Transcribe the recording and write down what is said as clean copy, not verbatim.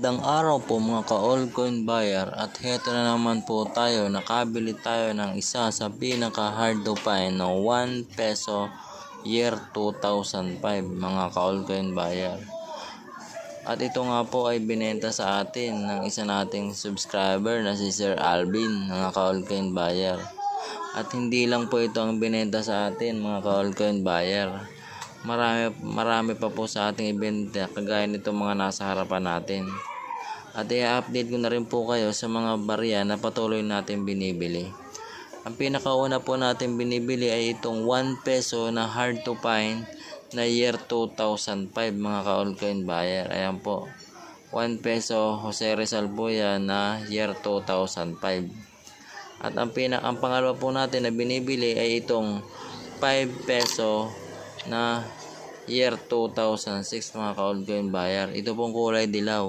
Magandang araw po mga ka-altcoin buyer, at heto na naman po tayo, nakabili tayo ng isa sa pinaka hard to find na 1 peso year 2005 mga ka-altcoin buyer. At ito nga po ay binenta sa atin ng isa nating subscriber na si Sir Alvin mga ka-altcoin buyer. At hindi lang po ito ang binenta sa atin mga ka-altcoin buyer. Marami pa po sa ating ibenta kagaya nito mga nasa harapan natin. At i-update ko na rin po kayo sa mga barya na patuloy natin binibili. Ang pinakauna po natin binibili ay itong 1 peso na hard to find na year 2005 mga ka-altcoin buyer. Ayan po, 1 peso Jose Rizal po yan na year 2005. At ang pangalawa po natin na binibili ay itong 5 peso na year 2006 mga ka-altcoin buyer. Ito pong kulay dilaw.